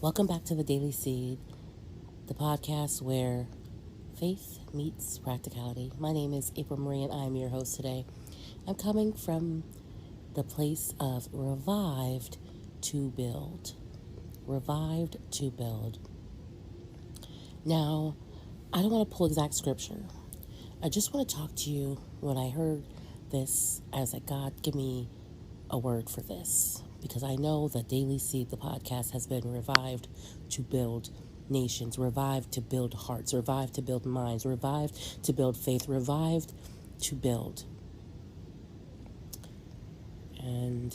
Welcome back to the Daily Seed, the podcast where faith meets practicality. My name is April Marie and I am your host today. I'm coming from the place of revived to build. Revived to build. Now, I don't want to pull exact scripture. I just want to talk to you when I heard this. I was like, God, give me a word for this, because I know that Daily Seed, the podcast, has been revived to build nations, revived to build hearts, revived to build minds, revived to build faith, revived to build. And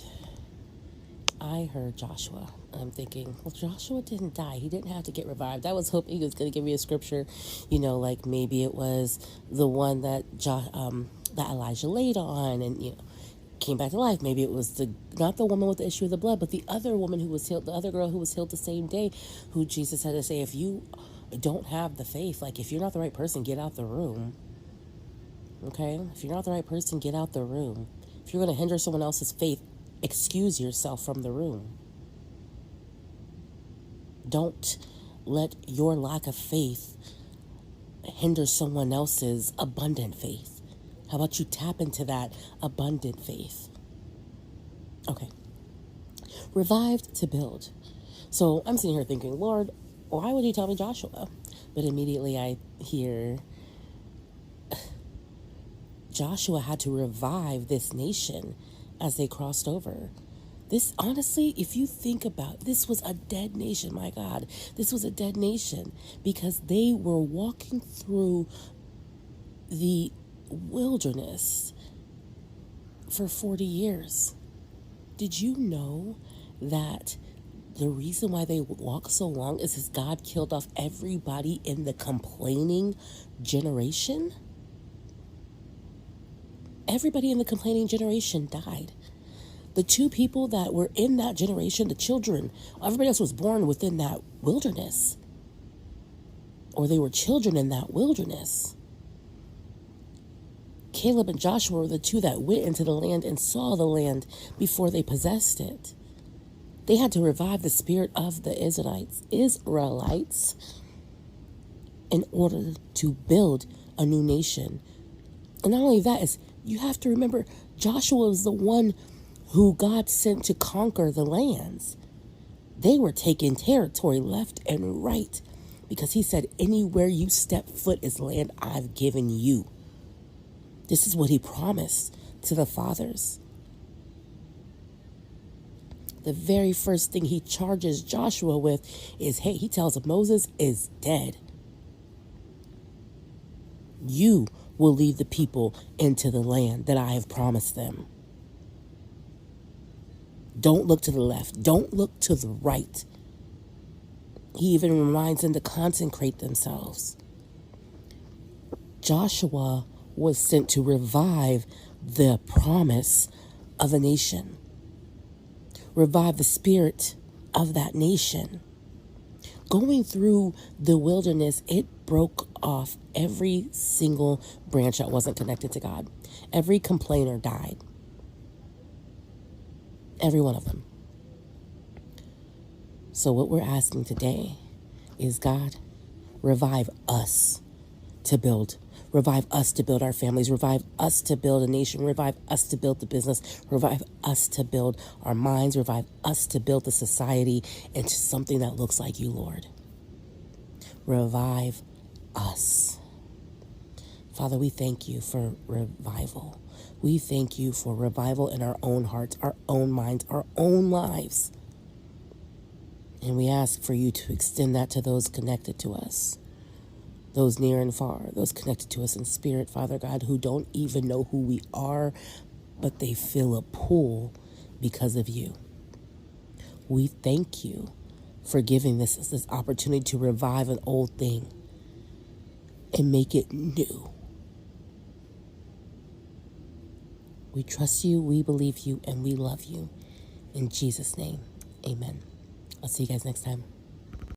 I heard Joshua. I'm thinking, well, Joshua didn't die. He didn't have to get revived. I was hoping he was going to give me a scripture, like maybe it was the one that that Elijah laid on and, came back to life. Maybe it was not the woman with the issue of the blood, but the other woman who was healed, the other girl who was healed the same day, who Jesus had to say, if you don't have the faith, like if you're not the right person, get out the room. Okay? If you're not the right person, get out the room. If you're going to hinder someone else's faith, excuse yourself from the room. Don't let your lack of faith hinder someone else's abundant faith. How about you tap into that abundant faith? Okay. Revived to build. So I'm sitting here thinking, Lord, why would you tell me Joshua? But immediately I hear Joshua had to revive this nation as they crossed over. This, honestly, if you think about, this was a dead nation, my God. This was a dead nation because they were walking through the wilderness for 40 years. Did you know that the reason why they walked so long is because God killed off everybody in the complaining generation? Everybody in the complaining generation died. The two people that were in that generation, the children, everybody else was born within that wilderness. Or they were children in that wilderness. Caleb and Joshua were the two that went into the land and saw the land before they possessed it. They had to revive the spirit of the Israelites in order to build a new nation. And not only that, is you have to remember Joshua was the one who God sent to conquer the lands. They were taking territory left and right because he said, anywhere you step foot is land I've given you. This is what he promised to the fathers. The very first thing he charges Joshua with is, hey, he tells him Moses is dead. You will lead the people into the land that I have promised them. Don't look to the left. Don't look to the right. He even reminds them to consecrate themselves. Joshua was sent to revive the promise of a nation. Revive the spirit of that nation. Going through the wilderness, it broke off every single branch that wasn't connected to God. Every complainer died. Every one of them. So what we're asking today is, God, revive us to build. Revive us to build our families. Revive us to build a nation. Revive us to build the business. Revive us to build our minds. Revive us to build the society into something that looks like you, Lord. Revive us. Father, we thank you for revival. We thank you for revival in our own hearts, our own minds, our own lives. And we ask for you to extend that to those connected to us. Those near and far, those connected to us in spirit, Father God, who don't even know who we are, but they feel a pull because of you. We thank you for giving this opportunity to revive an old thing and make it new. We trust you, we believe you, and we love you. In Jesus' name, amen. I'll see you guys next time.